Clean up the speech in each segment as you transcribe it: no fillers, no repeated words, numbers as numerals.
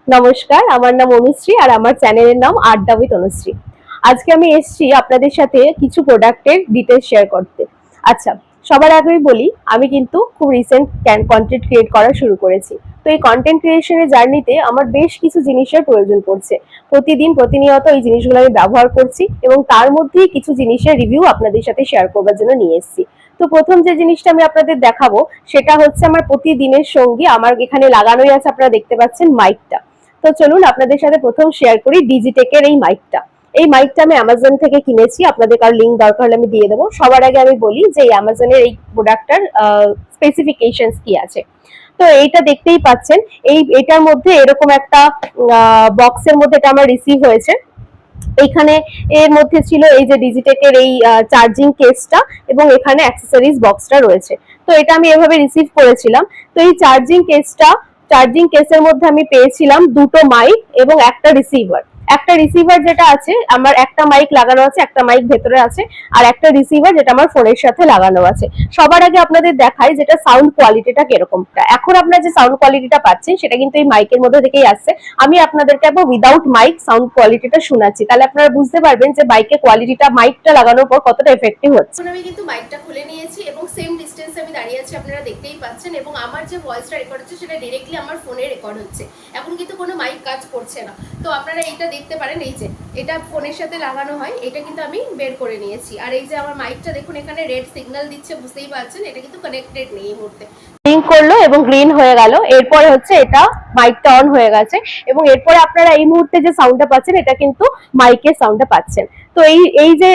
নমস্কার, আমার নাম অনুশ্রী আর আমার চ্যানেলের নাম আড্ডা উইথ অনুশ্রী। আজকে আমি এসেছি আপনাদের সাথে কিছু প্রোডাক্টের ডিটেলস শেয়ার করতে। আচ্ছা, সবার আগেই বলি আমি কিন্তু খুব রিসেন্ট কন্টেন্ট ক্রিয়েট করা শুরু করেছি। তো এই কন্টেন্ট ক্রিয়েশনের জার্নিতে আমার বেশ কিছু জিনিসের প্রয়োজন পড়ছে। প্রতিনিয়ত এই জিনিসগুলো আমি ব্যবহার করছি এবং তার মধ্যেই কিছু জিনিসের রিভিউ আপনাদের সাথে শেয়ার করবার জন্য নিয়ে এসেছি। তো প্রথম যে জিনিসটা আমি আপনাদের দেখাবো সেটা হচ্ছে আমার প্রতিদিনের সঙ্গী, আমার এখানে লাগানোই আছে, আপনারা দেখতে পাচ্ছেন মাইকটা। তো চলুন আপনাদের সাথে প্রথম শেয়ার করি ডিজিটেকের এই মাইকটা। এই মাইকটা আমি অ্যামাজন থেকে কিনেছি, আপনাদের কার লিঙ্ক দরকার হলে আমি দিয়ে দেবো। সবার আগে আমি বলি যে এই অ্যামাজনের এই প্রোডাক্টটার স্পেসিফিকেশনস কি আছে। তো এইটা দেখতেই পাচ্ছেন, এটার মধ্যে এরকম একটা বক্সের মধ্যে এটা আমার রিসিভ হয়েছে। এইখানে এর মধ্যে ছিল এই যে ডিজিটেকের এই চার্জিং কেসটা এবং এখানে অ্যাক্সেসরিজ বক্সটা রয়েছে। তো এটা আমি এভাবে রিসিভ করেছিলাম। তো এই চার্জিং কেসের মধ্যে আমি পেয়েছিলাম দুটো মাইক এবং একটা রিসিভার যেটা আছে, আমার একটা মাইক লাগানো আছে, একটা মাইক ভেতরে আছে, আর একটা রিসিভার যেটা আমার ফোনের সাথে লাগানো আছে। সবার আগে আপনাদের দেখাই যেটা সাউন্ড কোয়ালিটিটা কিরকমটা। এখন আপনারা যে সাউন্ড কোয়ালিটিটা পাচ্ছেন সেটা কিন্তু এই মাইকের মধ্যে থেকেই আসছে। আমি আপনাদেরকে একবার উইদাউট মাইক সাউন্ড কোয়ালিটিটা শোনাচ্ছি, তাহলে আপনারা বুঝতে পারবেন যে মাইকটা লাগানোর পর কতটা এফেক্টিভ হচ্ছে। এখন আমি কিন্তু মাইকটা খুলে নিয়েছি এবং সেম ডিস্টেন্সে আমি দাঁড়িয়ে আছি, আপনারা দেখতেই পাচ্ছেন, এবং আমার যে ভয়েসটা রেকর্ড হচ্ছে সেটা ডিরেক্টলি আমার ফোনে রেকর্ড হচ্ছে। এখন কিন্তু কোনো মাইক কাজ করছে না। তো আপনারা এইটা দেখতে পারেন, এই যে এটা ফোনের সাথে লাগানো হয়, এটা কিন্তু আমি বের করে নিয়েছি। আর এই যে আমার মাইকটা দেখুন, এখানে রেড সিগন্যাল দিচ্ছে, বুঝতেই পারছেন এটা কিন্তু কানেক্টেড নেই এই মুহূর্তে। ব্লিঙ্ক করলো এবং গ্রিন হয়ে গেল, এরপরে হচ্ছে এটা মাইকটা অন হয়ে গেছে এবং এরপরে আপনারা এই মুহূর্তে যে সাউন্ডটা পাচ্ছেন এটা কিন্তু মাইকের সাউন্ডটা পাচ্ছেন। তো এই যে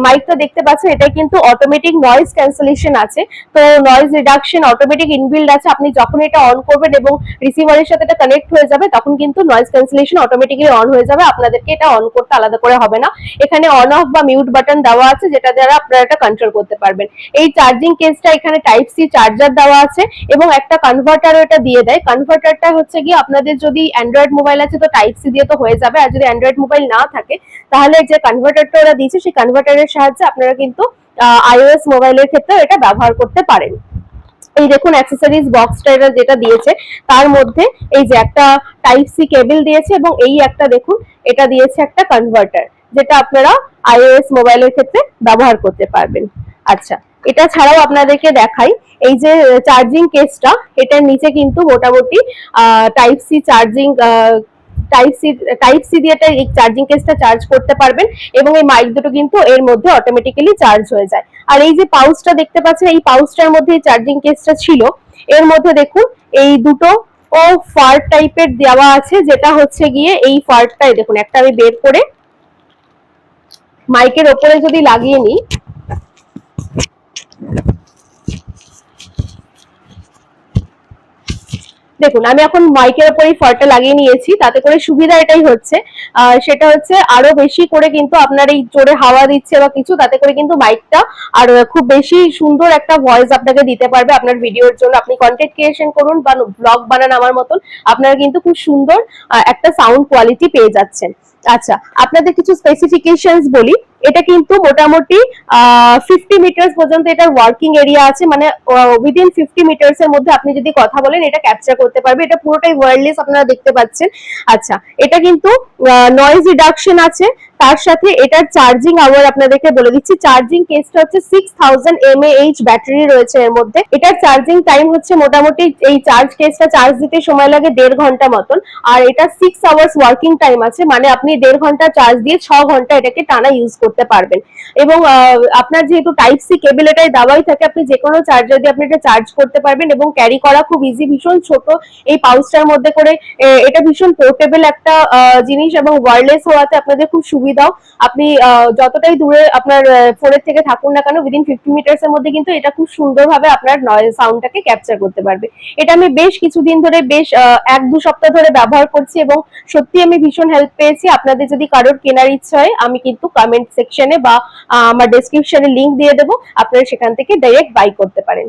মাইকটা দেখতে পাচ্ছেন এটা কিন্তু অটোমেটিক নয়েজ ক্যান্সেলেশন আছে। তো নয়েজ রিডাকশন অটোমেটিক ইনবিল্ড আছে। আপনি যখন এটা অন করবেন এবং রিসিভারের সাথে এটা কানেক্ট হয়ে যাবে তখন কিন্তু নয়েজ ক্যান্সেলেশন অটোমেটিক্যালি অন হয়ে যাবে, আপনাদেরকে এটা অন করতে আলাদা করে হবে না। এখানে অন অফ বা মিউট বাটন দেওয়া আছে যেটা দ্বারা আপনারা এটা কন্ট্রোল করতে পারবেন। এই চার্জিং কেসটা এখানে টাইপ সি চার্জার দেওয়া আছে এবং একটা কনভার্টারও এটা দিয়ে দেয়। কনভার্টারটা হচ্ছে কি, আপনাদের যদি অ্যান্ড্রয়েড মোবাইল আছে তো টাইপ সি দিয়ে তো হয়ে যাবে, আর যদি অ্যান্ড্রয়েড মোবাইল না থাকে তাহলে যে কনভার্টারটা ওরা দিয়েছে সেই কনভার্টারের সাহায্যে আপনারা কিন্তু আইওএস মোবাইলের ক্ষেত্রে এটা ব্যবহার করতে পারেন। এই দেখুন অ্যাক্সেসরিজ বক্সটা এটা যেটা দিয়েছে তার মধ্যে এই যে একটা টাইপ সি কেবল দিয়েছে এবং এই একটা দেখুন এটা দিয়েছে একটা কনভার্টার, যেটা আপনারা আইওএস মোবাইলের ক্ষেত্রে ব্যবহার করতে পারবেন। আচ্ছা, এটা ছাড়াও আপনাদেরকে দেখাই এই যে চার্জিং কেসটা, এটার নিচে কিন্তু মোটামুটি type C charging type C দিয়ে এই চার্জিং কেসটা চার্জ করতে পারবেন এবং এই মাইক দুটো কিন্তু এর মধ্যে অটোমেটিক্যালি চার্জ হয়ে যায়। আর এই যে পাউচটা দেখতে পাচ্ছেন, এই পাউচটার মধ্যে চার্জিং কেসটা ছিল, এর মধ্যে দেখুন এই দুটো ফার টাইপের দেওয়া আছে, যেটা হচ্ছে গিয়ে এই ফারটাই দেখুন একটা আমি বের করে মাইকের ওপরে যদি লাগিয়ে নিই, দেখুন আমি এখন মাইকের উপর এই ফারটা লাগিয়ে নিয়েছি। তাতে করে সুবিধা এটাই হচ্ছে, সেটা হচ্ছে আরো বেশি করে কিন্তু আপনার এই জোরে হাওয়া দিচ্ছে বা কিছু, তাতে করে কিন্তু মাইকটা আর খুব বেশি সুন্দর একটা ভয়েস আপনাকে দিতে পারবে আপনার ভিডিওর জন্য। আপনি কন্টেন্ট ক্রিয়েশন করুন বা ব্লগ বানান আমার মতন, আপনারা কিন্তু খুব সুন্দর একটা সাউন্ড কোয়ালিটি পেয়ে যাচ্ছেন। আচ্ছা, আপনাদের কিছু স্পেসিফিকেশনস বলি। এটা কিন্তু মোটামুটি 50 মিটার পর্যন্ত এটার ওয়ার্কিং এরিয়া আছে, মানে উইদিন 50 মিটার্স এর মধ্যে আপনি যদি কথা বলেন এটা ক্যাপচার করতে পারবে। এটা পুরোটাই ওয়্যারলেস আপনারা দেখতে পাচ্ছেন। আচ্ছা, এটা কিন্তু নয়েজ রিডাকশন আছে, তার সাথে এটার চার্জিং আওয়ার আপনাদেরকে বলে দিচ্ছি। চার্জিং কেসটা হচ্ছে 6000 mAh ব্যাটারি রয়েছে এর মধ্যে। এটার চার্জিং টাইম হচ্ছে মোটামুটি এই চার্জ কেসটা চার্জ দিতে সময় লাগে 1.5 ঘন্টা মতন, আর এটা 6 আওয়ার্স ওয়ার্কিং টাইম আছে, মানে আপনি 1.5 ঘন্টা চার্জ দিয়ে 6 ঘন্টা এটাকে টানা ইউজ করতে পারবেন। এবং আপনার যেহেতু টাইপ সি কেবল এটাই দেওয়াই থাকে, আপনি যে কোনো চার্জার দিয়ে আপনি এটা চার্জ করতে পারবেন এবং ক্যারি করা খুব ইজি। ভীষণ ছোট এই পাউচটার মধ্যে করে, এটা ভীষণ পোর্টেবল একটা জিনিস এবং ওয়্যারলেস হওয়াতে আপনাদের খুব সুবিধাও। আপনি যতটাই দূরে আপনার ফোনের থেকে থাকুন না কেন, উইদিন 50 মিটার্স এর মধ্যে কিন্তু এটা খুব সুন্দরভাবে আপনার নয়েজ সাউন্ডটাকে ক্যাপচার করতে পারবে। এটা আমি বেশ কিছুদিন ধরে, বেশ 1-2 সপ্তাহ ধরে ব্যবহার করছি এবং সত্যি আমি ভীষণ হেল্প পেয়েছি। আপনাদের যদি কারোর কেনার ইচ্ছা হয় আমি কিন্তু কমেন্ট সেকশনে বা আমার ডেসক্রিপশনে লিংক দিয়ে দেবো, আপনারা সেখান থেকে ডাইরেক্ট বাই করতে পারেন।